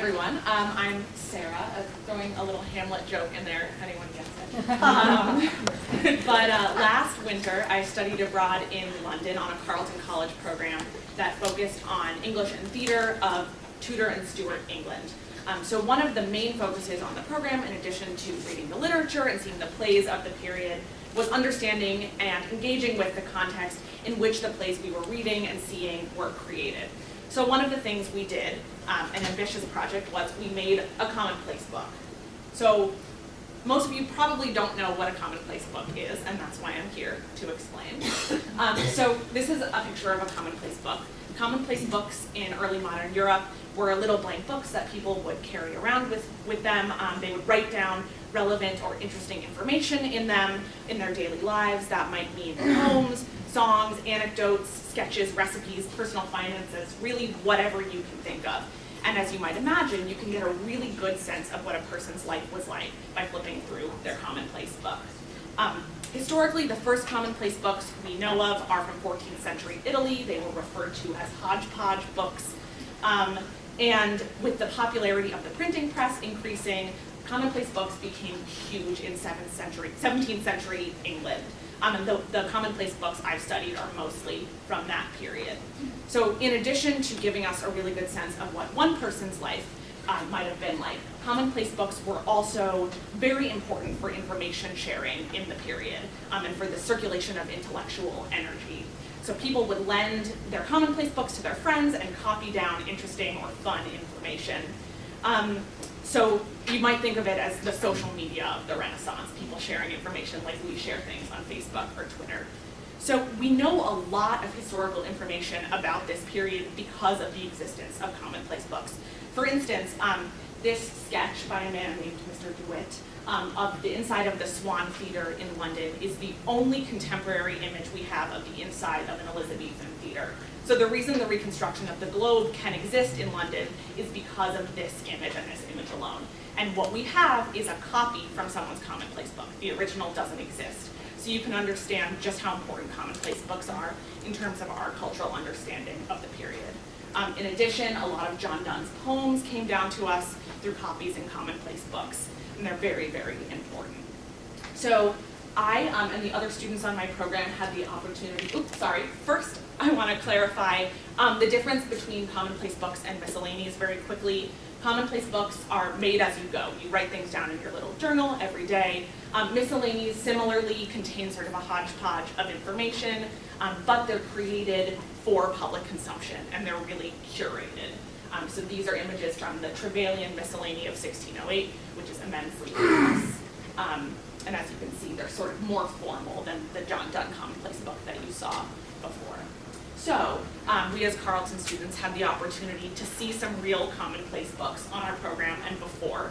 everyone. I'm Sarah, throwing a little Hamlet joke in there if anyone gets it. But last winter, I studied abroad in London on a Carleton College program that focused on English and theater of Tudor and Stuart England. So one of the main focuses on the program, in addition to reading the literature and seeing the plays of the period, was understanding and engaging with the context in which the plays we were reading and seeing were created. So one of the things we did, an ambitious project, was we made a Commonplace book. So most of you probably don't know what a Commonplace book is, and that's why I'm here to explain. So this is a picture of a Commonplace book. Commonplace books in early modern Europe were little blank books that people would carry around with them. They would write down relevant or interesting information in them in their daily lives. That might mean poems, songs, anecdotes, sketches, recipes, personal finances, really whatever you can think of. And as you might imagine, you can get a really good sense of what a person's life was like by flipping through their Commonplace book. Historically, the first Commonplace books we know of are from 14th century Italy. They were referred to as hodgepodge books. And with the popularity of the printing press increasing, Commonplace books became huge in 17th century England. And the Commonplace books I've studied are mostly from that period. So in addition to giving us a really good sense of what one person's life might have been like, Commonplace books were also very important for information sharing in the period and for the circulation of intellectual energy. So people would lend their Commonplace books to their friends and copy down interesting or fun information. So you might think of it as the social media of the Renaissance, people sharing information like we share things on Facebook or Twitter. So we know a lot of historical information about this period because of the existence of Commonplace books. For instance, this sketch by a man named Mr. DeWitt of the inside of the Swan Theatre in London is the only contemporary image we have of the inside of an Elizabethan theatre. So the reason the reconstruction of the globe can exist in London is because of this image and this image alone. And what we have is a copy from someone's Commonplace book. The original doesn't exist. So you can understand just how important Commonplace books are in terms of our cultural understanding of the period. In addition, a lot of John Donne's poems came down to us through copies in Commonplace books, and they're very, very important. So I and the other students on my program had the opportunity, first I want to clarify the difference between Commonplace books and Miscellaneous very quickly. Commonplace books are made as you go. You write things down in your little journal every day. Miscellaneous similarly contains sort of a hodgepodge of information, but they're created for public consumption, and they're really curated. So these are images from the Trevelyan Miscellany of 1608, which is immensely famous. And as you can see, they're sort of more formal than the John Donne Commonplace book that you saw before. So we as Carleton students had the opportunity to see some real Commonplace books on our program and before.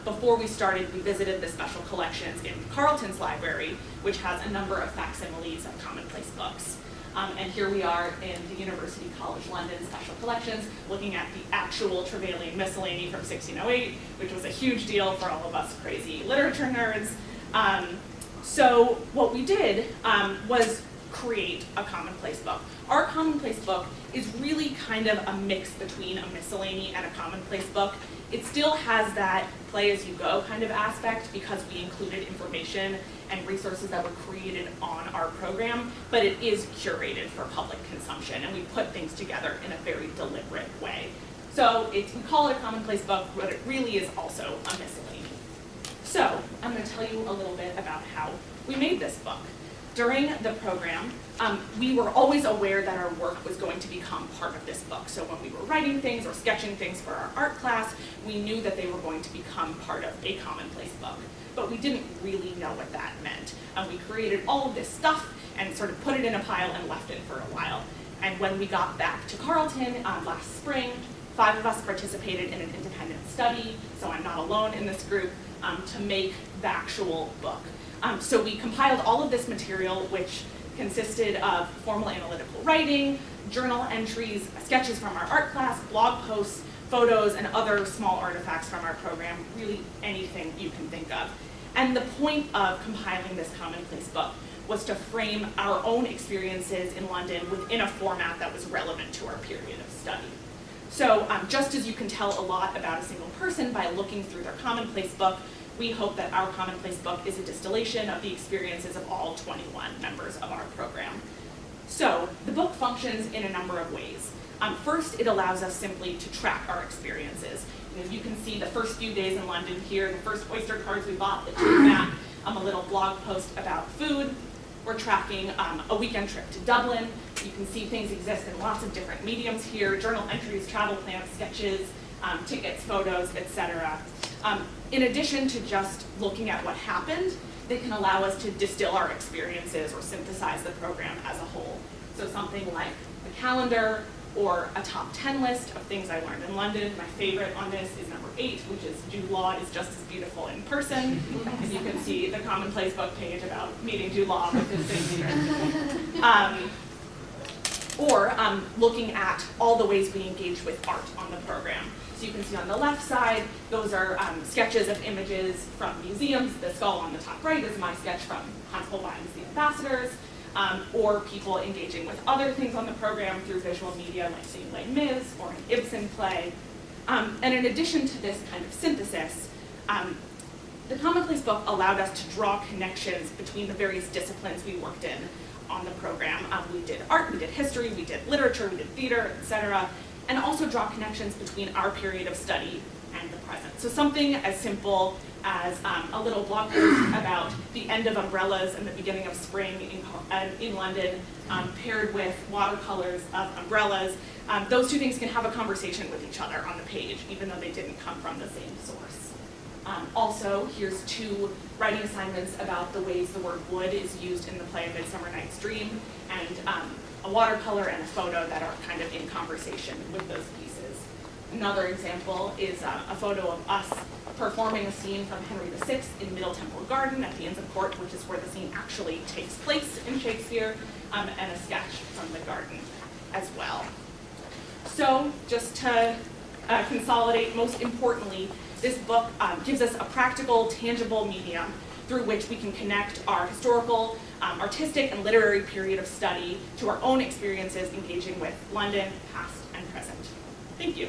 Before we started, we visited the special collections in Carleton's library, which has a number of facsimiles of Commonplace books. And here we are in the University College London Special Collections, looking at the actual Trevelyan Miscellany from 1608, which was a huge deal for all of us crazy literature nerds. So what we did was create a Commonplace book. Our Commonplace book is really kind of a mix between a miscellany and a Commonplace book. It still has that play-as-you-go kind of aspect because we included information and resources that were created on our program, but it is curated for public consumption, and we put things together in a very deliberate way. So we call it a Commonplace book, but it really is also a miscellany. So I'm going to tell you a little bit about how we made this book. During the program, we were always aware that our work was going to become part of this book. So when we were writing things or sketching things for our art class, we knew that they were going to become part of a Commonplace book. But we didn't really know what that meant. We created all of this stuff and sort of put it in a pile and left it for a while. And when we got back to Carleton last spring, 5 of us participated in an independent study, so I'm not alone in this group, to make the actual book. So we compiled all of this material, which consisted of formal analytical writing, journal entries, sketches from our art class, blog posts, photos, and other small artifacts from our program, really anything you can think of. And the point of compiling this Commonplace book was to frame our own experiences in London within a format that was relevant to our period of study. So just as you can tell a lot about a single person by looking through their Commonplace book, we hope that our Commonplace book is a distillation of the experiences of all 21 members of our program. So the book functions in a number of ways. First, it allows us simply to track our experiences. You can see the first few days in London here, the first Oyster cards we bought that took back a little blog post about food. We're tracking a weekend trip to Dublin. You can see things exist in lots of different mediums here: journal entries, travel plans, sketches, tickets, photos, etc. In addition to just looking at what happened, they can allow us to distill our experiences or synthesize the program as a whole. So something like a calendar or a top 10 list of things I learned in London. My favorite on this is number 8, which is Jude Law is just as beautiful in person. And you can see the Commonplace book page about meeting Jude Law with his signature. Or looking at all the ways we engage with art on the program. So you can see on the left side, those are sketches of images from museums. The skull on the top right is my sketch from Hans Holbein's The Ambassadors. Or people engaging with other things on the program through visual media, like seeing Les Mis or an Ibsen play. And in addition to this kind of synthesis, the Commonplace book allowed us to draw connections between the various disciplines we worked in on the program. We did art, we did history, we did literature, we did theater, etc., and also draw connections between our period of study and the present. So something as simple as a little blog post about the end of umbrellas and the beginning of spring in London, paired with watercolors of umbrellas. Those two things can have a conversation with each other on the page, even though they didn't come from the same source. Also, here's 2 writing assignments about the ways the word wood is used in the play A Midsummer Night's Dream, and a watercolor and a photo that are kind of in conversation with those pieces. Another example is a photo of us performing a scene from Henry VI in Middle Temple Garden at the Inns of Court, which is where the scene actually takes place in Shakespeare, and a sketch from the garden as well. So just to consolidate, most importantly, this book gives us a practical, tangible medium through which we can connect our historical, artistic, and literary period of study to our own experiences engaging with London, past and present. Thank you.